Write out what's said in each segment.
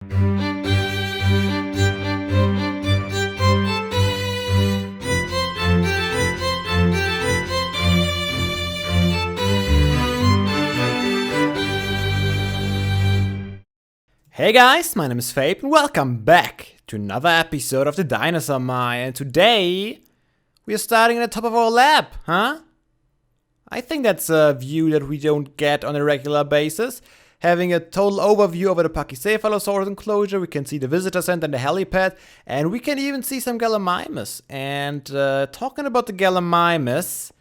Hey guys, my name is Fabe and welcome back to another episode of the Dinosaur Mine. And today we are starting at the top of our lab, huh? I think that's a view that we don't get on a regular basis. Having a total overview over the Pachycephalosaurus enclosure, we can see the visitor center and the helipad, and we can even see some Gallimimus. And talking about the Gallimimus,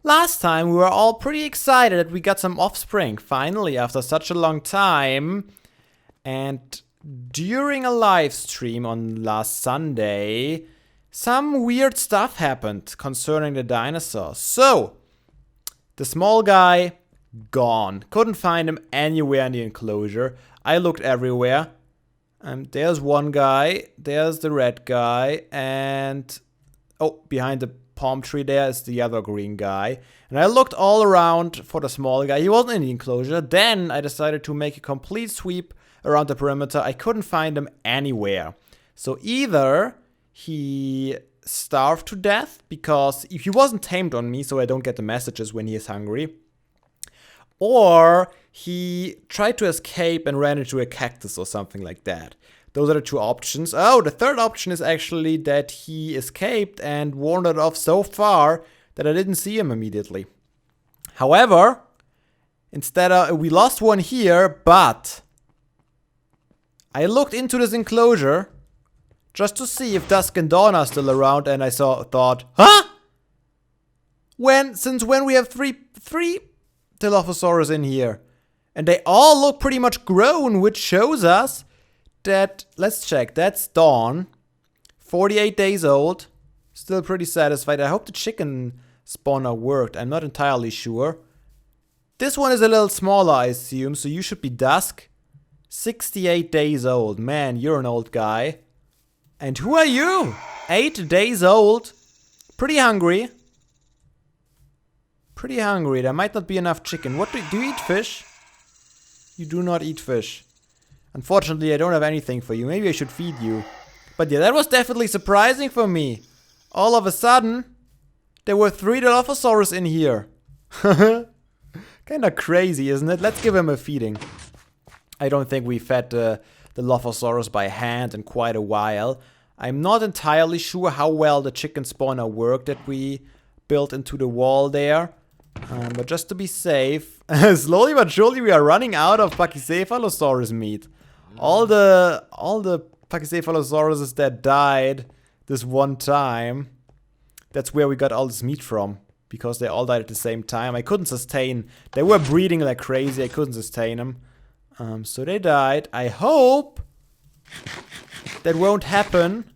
last time we were all pretty excited that we got some offspring, finally, after such a long time. And during a live stream on last Sunday, some weird stuff happened concerning the dinosaurs. So, the small guy, gone. Couldn't find him anywhere in the enclosure. I looked everywhere. There's one guy, there's the red guy, and oh, behind the palm tree there is the other green guy. And I looked all around for the small guy. He wasn't in the enclosure. Then I decided to make a complete sweep around the perimeter. I couldn't find him anywhere. So either he starved to death because he wasn't tamed on me, so I don't get the messages when he is hungry, or he tried to escape and ran into a cactus or something like that. Those are the two options. Oh, the third option is actually that he escaped and wandered off so far that I didn't see him immediately. However, instead we lost one here, but I looked into this enclosure just to see if Dusk and Dawn are still around, and I thought, huh? Since when we have three Dilophosaurus in here? And they all look pretty much grown, which shows us that, let's check, that's Dawn, 48 days old, still pretty satisfied. I hope the chicken spawner worked, I'm not entirely sure. This one is a little smaller, I assume, so you should be Dusk. 68 days old. Man, you're an old guy. And who are you? 8 days old. Pretty hungry. Pretty hungry. There might not be enough chicken. What do you eat fish? You do not eat fish. Unfortunately, I don't have anything for you. Maybe I should feed you. But yeah, that was definitely surprising for me. All of a sudden, there were 3 Dilophosaurus in here. Kinda crazy, isn't it? Let's give him a feeding. I don't think we fed the Dilophosaurus by hand in quite a while. I'm not entirely sure how well the chicken spawner worked that we built into the wall there. But just to be safe, slowly but surely we are running out of Pachycephalosaurus meat. All the Pachycephalosauruses that died this one time, that's where we got all this meat from. Because they all died at the same time. I couldn't sustain. They were breeding like crazy. I couldn't sustain them. So they died. I hope that won't happen.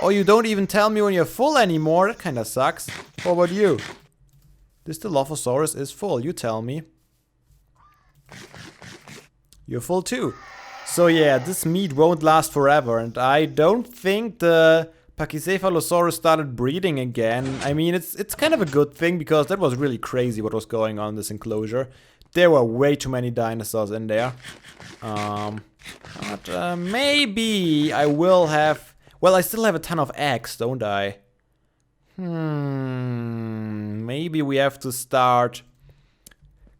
Or you don't even tell me when you're full anymore. That kinda sucks. What about you? This Dilophosaurus is full, you tell me. You're full too. So yeah, this meat won't last forever. And I don't think the Pachycephalosaurus started breeding again. I mean, it's kind of a good thing because that was really crazy what was going on in this enclosure. There were way too many dinosaurs in there. But maybe I will have... Well, I still have a ton of eggs, don't I? Maybe we have to start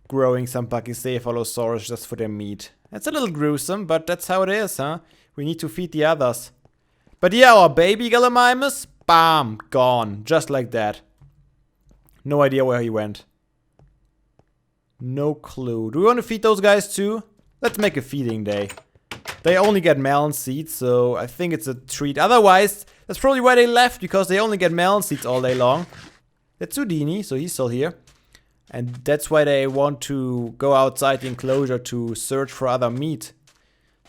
growing some Pachycephalosaurus just for their meat. That's a little gruesome, but that's how it is, huh? We need to feed the others. But yeah, our baby Gallimimus, bam, gone. Just like that. No idea where he went. No clue. Do we want to feed those guys too? Let's make a feeding day. They only get melon seeds, so I think it's a treat. Otherwise, that's probably why they left, because they only get melon seeds all day long. That's Houdini, so he's still here. And that's why they want to go outside the enclosure to search for other meat.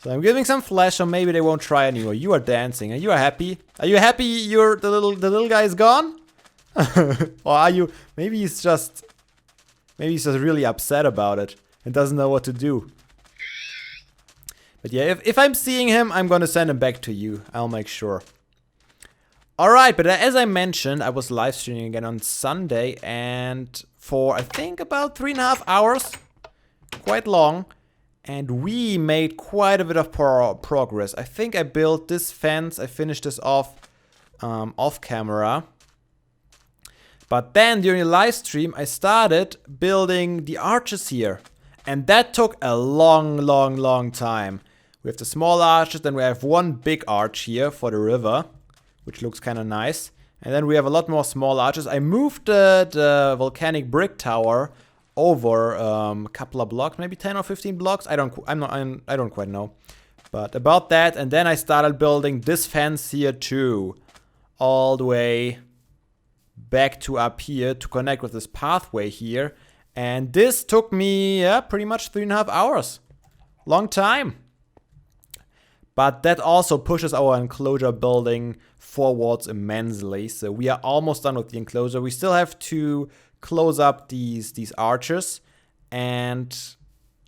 So I'm giving some flesh, or maybe they won't try anymore. You are dancing. Are you happy? Are you happy the little guy is gone? Or are you... Maybe he's just really upset about it and doesn't know what to do. But yeah, if I'm seeing him, I'm gonna send him back to you. I'll make sure. Alright, but as I mentioned, I was live streaming again on Sunday, and for I think about 3.5 hours, quite long, And we made quite a bit of progress. I think I built this fence. I finished this off camera. But then during the live stream, I started building the arches here. And that took a long time. We have the small arches, then we have one big arch here for the river, which looks kind of nice. And then we have a lot more small arches. I moved the volcanic brick tower over a couple of blocks, maybe 10 or 15 blocks. I don't quite know. But about that, and then I started building this fence here too, all the way back to up here to connect with this pathway here. And this took me pretty much 3.5 hours. Long time. But that also pushes our enclosure building forwards immensely. So we are almost done with the enclosure. We still have to close up these arches. And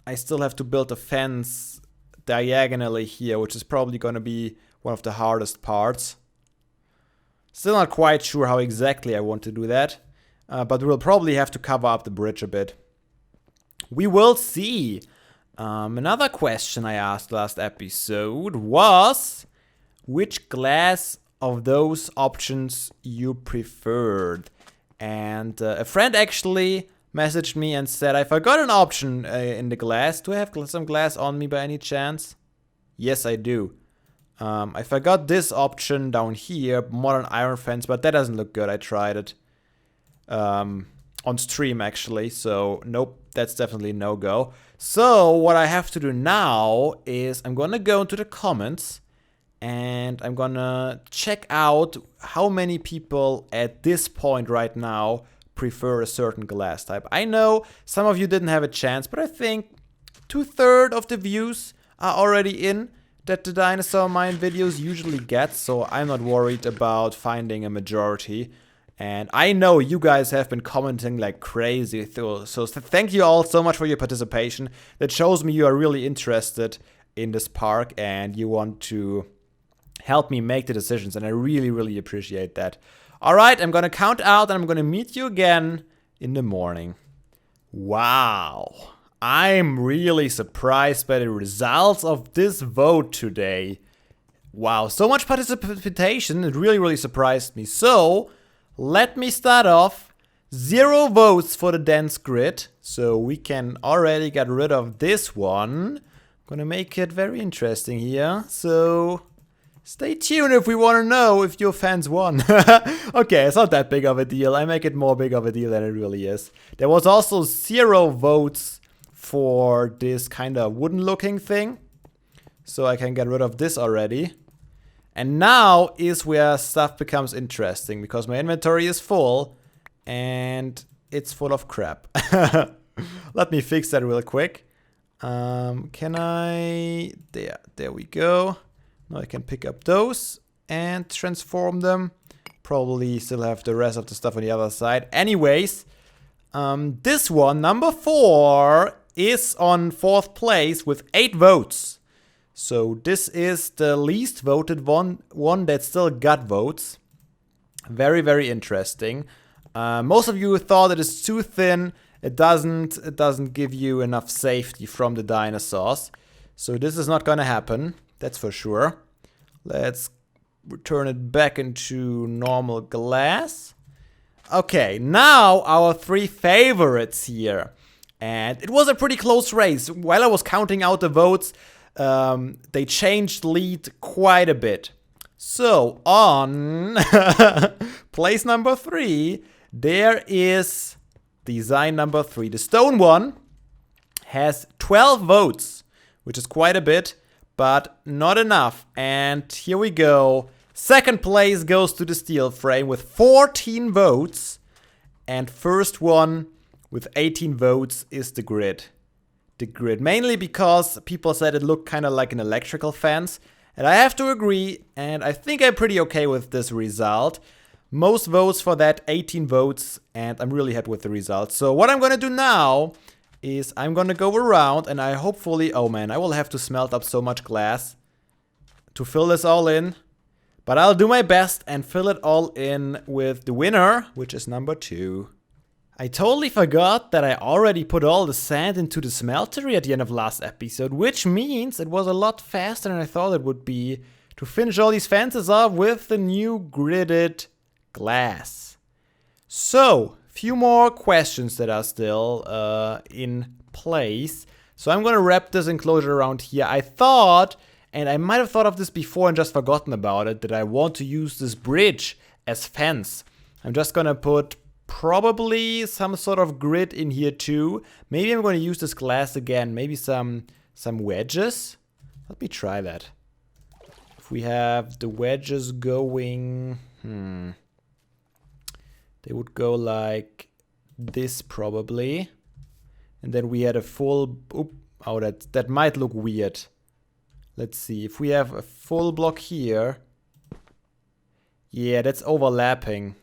I still have to build a fence diagonally here, which is probably going to be one of the hardest parts. Still not quite sure how exactly I want to do that. But we'll probably have to cover up the bridge a bit. We will see. Another question I asked last episode was which glass of those options you preferred. And a friend actually messaged me and said, I forgot an option in the glass. Do I have some glass on me by any chance? Yes, I do. I forgot this option down here, modern iron fence, but that doesn't look good. I tried it on stream actually, so nope, that's definitely no go. So what I have to do now is I'm gonna go into the comments and I'm gonna check out how many people at this point right now prefer a certain glass type. I know some of you didn't have a chance, but I think 2/3 of the views are already in that the Dinosaur Mine videos usually get, so I'm not worried about finding a majority. And I know you guys have been commenting like crazy, so thank you all so much for your participation. That shows me you are really interested in this park and you want to help me make the decisions, and I really appreciate that. Alright, I'm gonna count out and I'm gonna meet you again in the morning. Wow, I'm really surprised by the results of this vote today. Wow, so much participation, it really surprised me. So, let me start off. 0 votes for the dense grid, so we can already get rid of this one. I'm gonna make it very interesting here, so stay tuned if we want to know if your fans won. Okay, it's not that big of a deal. I make it more big of a deal than it really is. There was also 0 votes for this kind of wooden looking thing, so I can get rid of this already. And now is where stuff becomes interesting, because my inventory is full and it's full of crap. Let me fix that real quick. Can I? There we go. Now I can pick up those and transform them. Probably still have the rest of the stuff on the other side. Anyways, this one, number 4, is on 4th place with 8 votes. So this is the least voted one that still got votes. Very interesting. Most of you thought it is too thin. It doesn't give you enough safety from the dinosaurs. So this is not gonna happen, that's for sure. Let's return it back into normal glass. Okay, now our 3 favorites here. And it was a pretty close race. While I was counting out the votes, they changed lead quite a bit. So on place number 3, there is design number 3. The stone one has 12 votes, which is quite a bit, but not enough. And here we go. 2nd place goes to the steel frame with 14 votes. And first one with 18 votes is the grid. Mainly because people said it looked kind of like an electrical fence, and I have to agree, and I think I'm pretty okay with this result. Most votes for that, 18 votes, and I'm really happy with the result. So what I'm gonna do now is I'm gonna go around and I hopefully, oh man, I will have to smelt up so much glass to fill this all in, but I'll do my best and fill it all in with the winner, which is number 2. I totally forgot that I already put all the sand into the smeltery at the end of last episode, which means it was a lot faster than I thought it would be to finish all these fences off with the new gridded glass. So, few more questions that are still in place. So I'm gonna wrap this enclosure around here. I thought, and I might have thought of this before and just forgotten about it, that I want to use this bridge as fence. I'm just gonna put probably some sort of grid in here too. Maybe I'm gonna use this glass again. Maybe some wedges. Let me try that. If we have the wedges going, they would go like this probably. And then we had a full, oh, that might look weird. Let's see, if we have a full block here. Yeah, that's overlapping.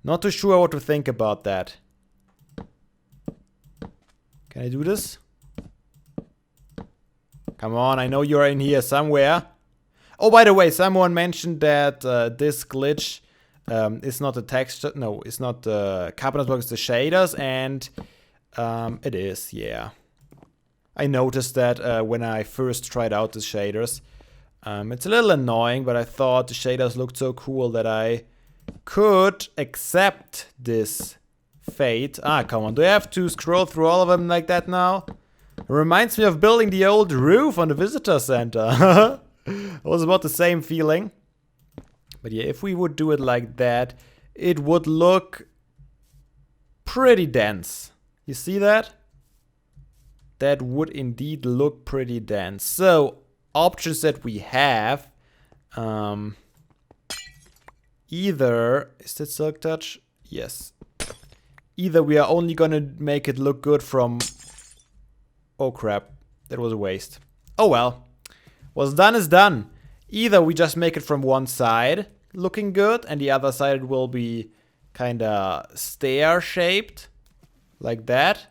Not too sure what to think about that. Can I do this? Come on, I know you're in here somewhere. Oh, by the way, someone mentioned that this glitch is not the texture. No, it's not the carbonate block, it's the shaders, and it is, yeah. I noticed that when I first tried out the shaders. It's a little annoying, but I thought the shaders looked so cool that I could accept this fate. Ah, come on, do I have to scroll through all of them like that now? It reminds me of building the old roof on the visitor center. It was about the same feeling. But yeah, if we would do it like that, it would look pretty dense. You see that? That would indeed look pretty dense. So, options that we have. Either, is that silk touch? Yes. Either we are only gonna make it look good from... Oh crap, that was a waste. Oh well. What's done is done. Either we just make it from one side looking good, and the other side will be kinda stair shaped. Like that.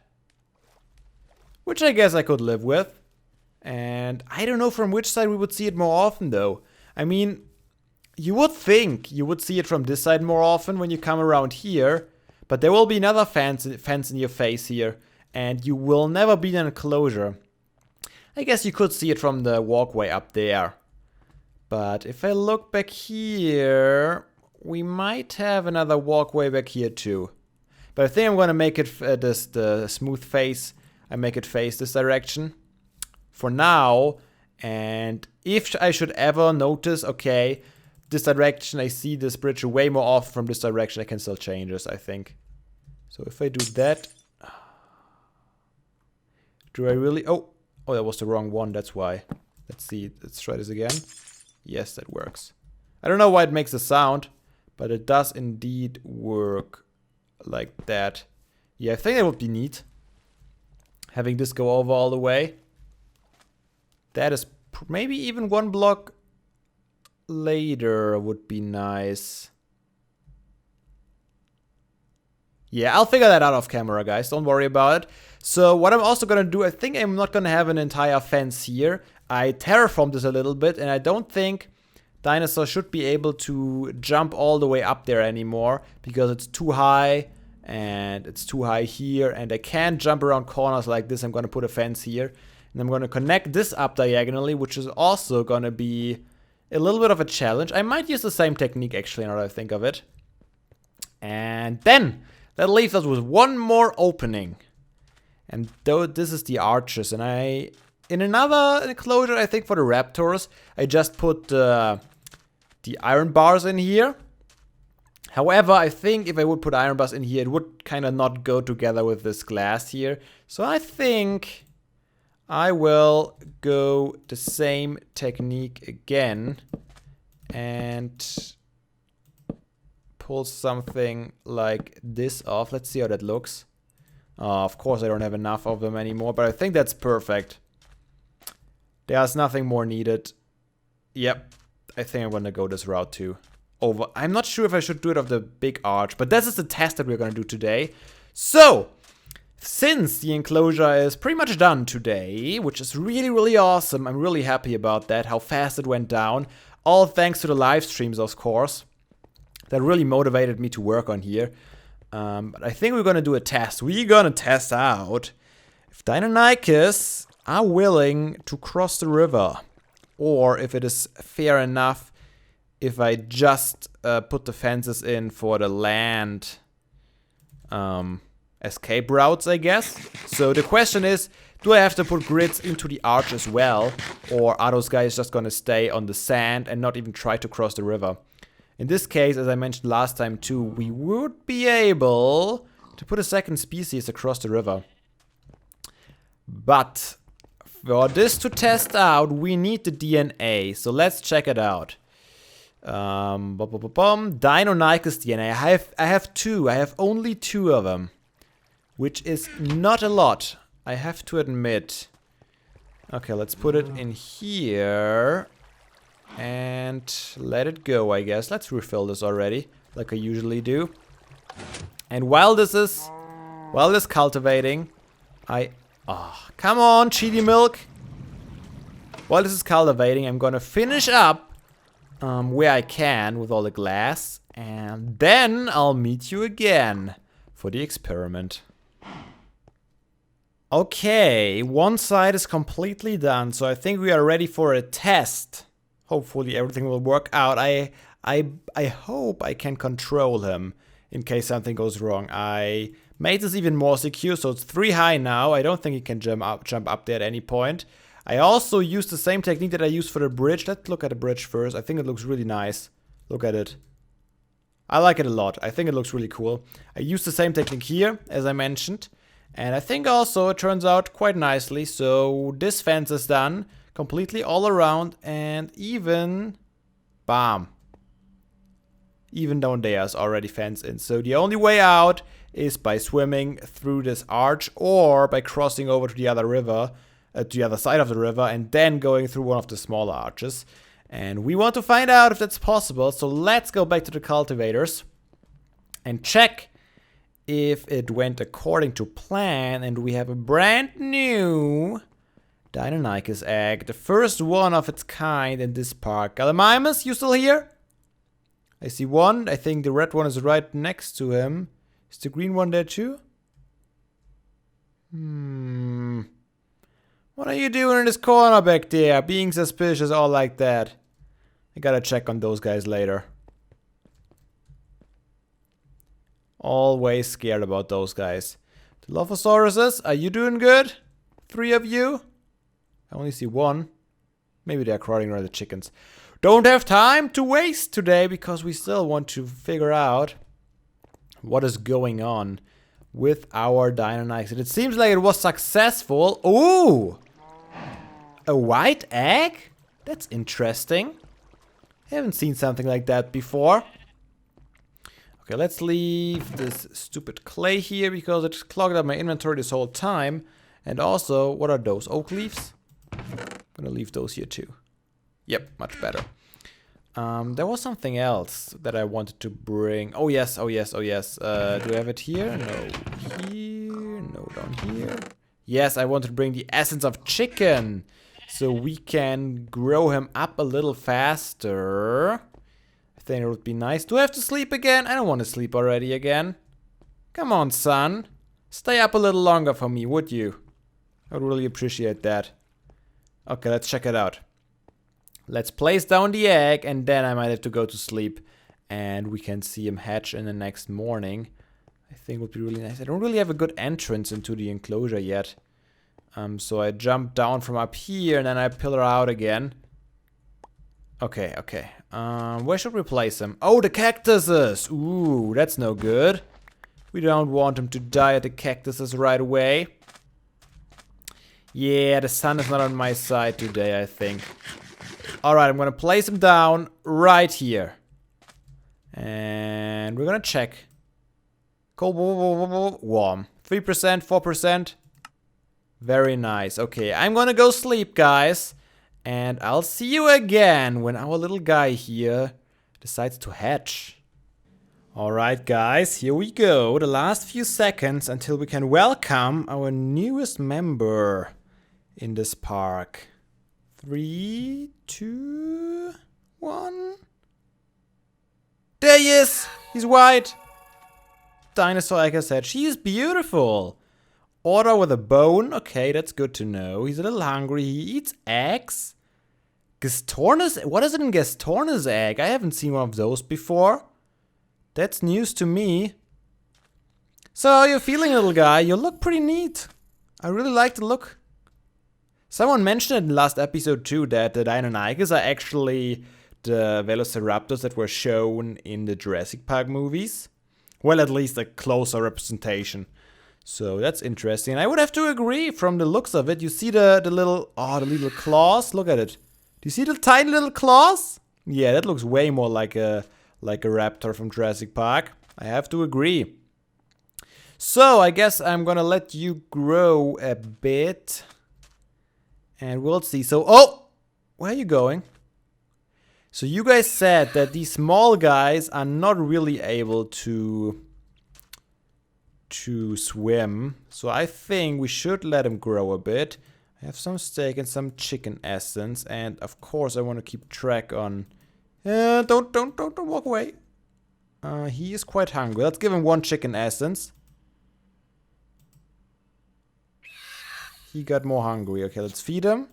Which I guess I could live with. And I don't know from which side we would see it more often though. I mean, you would think you would see it from this side more often when you come around here. But there will be another fence in your face here. And you will never be in an enclosure. I guess you could see it from the walkway up there. But if I look back here, we might have another walkway back here too. But I think I'm gonna make it the smooth face. I make it face this direction for now. And if I should ever notice, okay, this direction, I see this bridge way more often from this direction, I can still change this, I think. So if I do that, do I really? Oh, that was the wrong one. That's why. Let's see. Let's try this again. Yes, that works. I don't know why it makes a sound, but it does indeed work like that. Yeah, I think that would be neat. Having this go over all the way. That is maybe even one block later would be nice. Yeah, I'll figure that out off camera, guys. Don't worry about it. So what I'm also gonna do, I think I'm not gonna have an entire fence here. I terraformed this a little bit, and I don't think Dinosaur should be able to jump all the way up there anymore because it's too high, and it's too high here, and I can't jump around corners like this. I'm gonna put a fence here, and I'm gonna connect this up diagonally, which is also gonna be a little bit of a challenge. I might use the same technique actually now that I think of it. And then that leaves us with one more opening. And though this is the arches, and in another enclosure, I think for the raptors, I just put the iron bars in here. However, I think if I would put iron bars in here, it would kind of not go together with this glass here. So I think I will go the same technique again and pull something like this off. Let's see how that looks. Of course, I don't have enough of them anymore, but I think that's perfect. There's nothing more needed. Yep, I think I'm gonna go this route too. I'm not sure if I should do it of the big arch, but this is the test that we're gonna do today. So, since the enclosure is pretty much done today, which is really, really awesome, I'm really happy about that, how fast it went down. All thanks to the live streams, of course. That really motivated me to work on here. But I think we're gonna do a test. We're gonna test out if Deinonychus are willing to cross the river, or if it is fair enough if I just put the fences in for the land escape routes, I guess. So the question is, do I have to put grids into the arch as well, or are those guys just gonna stay on the sand and not even try to cross the river? In this case, as I mentioned last time too, we would be able to put a second species across the river. But for this to test out, we need the DNA, so let's check it out. Deinonychus DNA. I have two. I have only 2 of them, which is not a lot, I have to admit. Okay, let's put it in here and let it go, I guess. Let's refill this already, like I usually do. And while this cultivating, come on, cheaty milk. While this is cultivating, I'm gonna finish up where I can with all the glass, and then I'll meet you again for the experiment. Okay, one side is completely done, so I think we are ready for a test. Hopefully everything will work out. I hope I can control him in case something goes wrong. I made this even more secure, so it's 3 high now. I don't think he can jump up there at any point. I also used the same technique that I used for the bridge. Let's look at the bridge first. I think it looks really nice. Look at it. I like it a lot. I think it looks really cool. I used the same technique here, as I mentioned. And I think also it turns out quite nicely. So this fence is done completely all around, and even, bam. Even down there is already fenced in. So the only way out is by swimming through this arch or by crossing over to the other river. To the other side of the river, and then going through one of the smaller arches. And we want to find out if that's possible, so let's go back to the cultivators and check if it went according to plan. And we have a brand new Deinonychus egg, the first one of its kind in this park. Gallimimus, you still here? I see one. I think the red one is right next to him. Is the green one there too? What are you doing in this corner back there? Being suspicious all like that. I gotta check on those guys later. Always scared about those guys. The Lophosauruses, are you doing good? 3 of you? I only see 1. Maybe they're crawling around the chickens. Don't have time to waste today because we still want to figure out what is going on with our Deinonychus. It seems like it was successful. Ooh! A white egg? That's interesting. I haven't seen something like that before. Okay, let's leave this stupid clay here because it clogged up my inventory this whole time. And also, what are those? Oak leaves? I'm gonna leave those here too. Yep, much better. There was something else that I wanted to bring. Oh yes, oh yes, oh yes. Do I have it here? No. Here? No, down here. Yes, I wanted to bring the essence of chicken. So we can grow him up a little faster. I think it would be nice. Do I have to sleep again? I don't want to sleep already again. Come on, son. Stay up a little longer for me, would you? I would really appreciate that. Okay, let's check it out. Let's place down the egg, and then I might have to go to sleep. And we can see him hatch in the next morning. I think it would be really nice. I don't really have a good entrance into the enclosure yet. So I jump down from up here, and then I pillar out again. Okay, okay. Where should we place him? Oh, the cactuses! Ooh, that's no good. We don't want him to die at the cactuses right away. Yeah, the sun is not on my side today, I think. Alright, I'm gonna place him down right here. And we're gonna check. Cold, warm. 3%, 4%. Very nice. Okay, I'm gonna go sleep, guys. And I'll see you again when our little guy here decides to hatch. Alright, guys, here we go. The last few seconds until we can welcome our newest member in this park. 3, 2, 1. There he is! He's white! dinosaur, like I said. She is beautiful. Otter with a bone. Okay, that's good to know. He's a little hungry. He eats eggs. Gastornis? What is it in Gastornis egg? I haven't seen one of those before. That's news to me. So, how are you feeling, little guy? You look pretty neat. I really like the look. Someone mentioned in the last episode too that the Deinonychus are actually the velociraptors that were shown in the Jurassic Park movies. Well, at least a closer representation. So that's interesting. I would have to agree from the looks of it. You see the little claws? Look at it. Do you see the tiny little claws? Yeah, that looks way more like a raptor from Jurassic Park. I have to agree. So I guess I'm gonna let you grow a bit. And we'll see. So, oh! Where are you going? So you guys said that these small guys are not really able to swim. So I think we should let them grow a bit. I have some steak and some chicken essence. And of course I want to keep track on... Don't walk away. He is quite hungry. Let's give him one chicken essence. He got more hungry. Okay, let's feed him.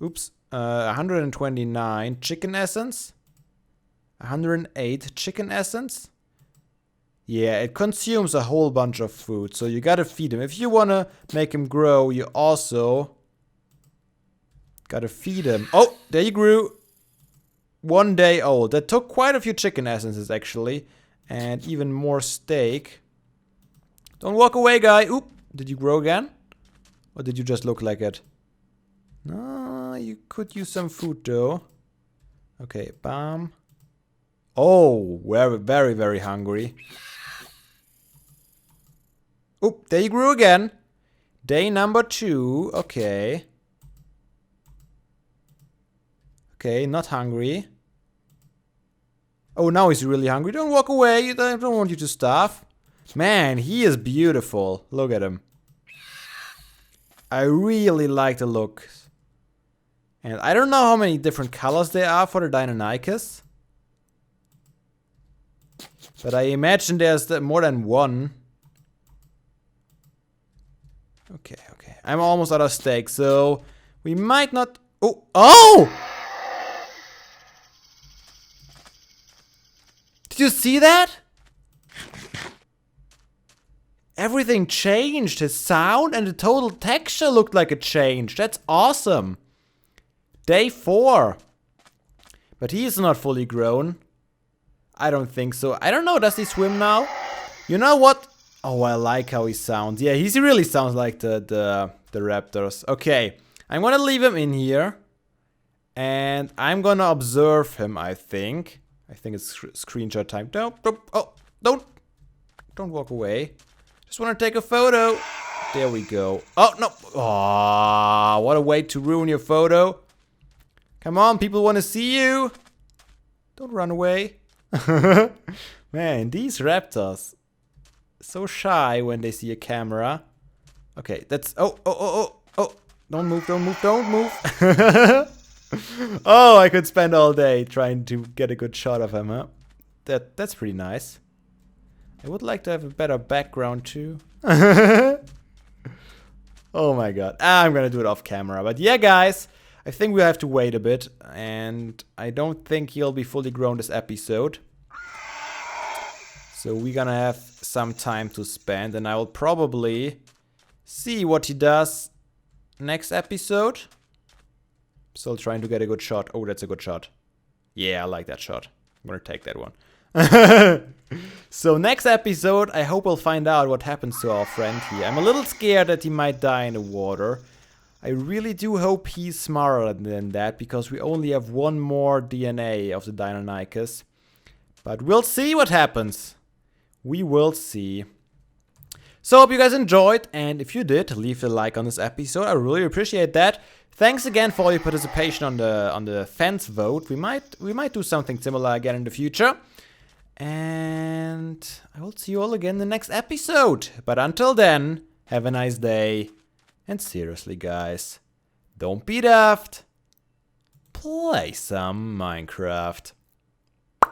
Oops. 129 chicken essence. 108 chicken essence. Yeah, it consumes a whole bunch of food, so you gotta feed him. If you wanna make him grow, you also gotta feed him. Oh, there he grew. 1 day old. That took quite a few chicken essences, actually. And even more steak. Don't walk away, guy. Oop. Did you grow again? Or did you just look like it? No, you could use some food, though. Okay, bam. Oh, we're very, very hungry. Oop, there you grew again. Day number 2. Okay. Okay, not hungry. Oh, now he's really hungry. Don't walk away. I don't want you to starve. Man, he is beautiful. Look at him. I really like the look. And I don't know how many different colors there are for the Deinonychus. But I imagine there's more than one. Okay, okay. I'm almost out of steak, so we might not... Oh! Oh! Did you see that? Everything changed. His sound and the total texture looked like it changed. That's awesome. Day 4. But he is not fully grown. I don't think so. I don't know. Does he swim now? You know what? Oh, I like how he sounds. Yeah, he really sounds like the raptors. Okay. I'm gonna leave him in here. And I'm gonna observe him, I think. I think it's screenshot time. Don't walk away. Just want to take a photo. There we go. Oh, no. Oh, what a way to ruin your photo. Come on, people want to see you. Don't run away. Man, these raptors. So shy when they see a camera. Okay, that's... Oh. Don't move. Oh, I could spend all day trying to get a good shot of him, huh? That's pretty nice. I would like to have a better background too. Oh my god. I'm gonna do it off camera. But yeah, guys, I think we have to wait a bit. And I don't think he'll be fully grown this episode. So we're gonna have some time to spend. And I will probably see what he does next episode. Still trying to get a good shot. Oh, that's a good shot. Yeah, I like that shot. I'm gonna take that one. So next episode, I hope we'll find out what happens to our friend here. I'm a little scared that he might die in the water. I really do hope he's smarter than that, because we only have one more DNA of the Deinonychus. But we'll see what happens. We will see. So hope you guys enjoyed, and if you did, leave a like on this episode. I really appreciate that. Thanks again for all your participation on the fans vote. We might do something similar again in the future. And I will see you all again in the next episode. But until then, have a nice day. And seriously, guys, don't be daft. Play some Minecraft.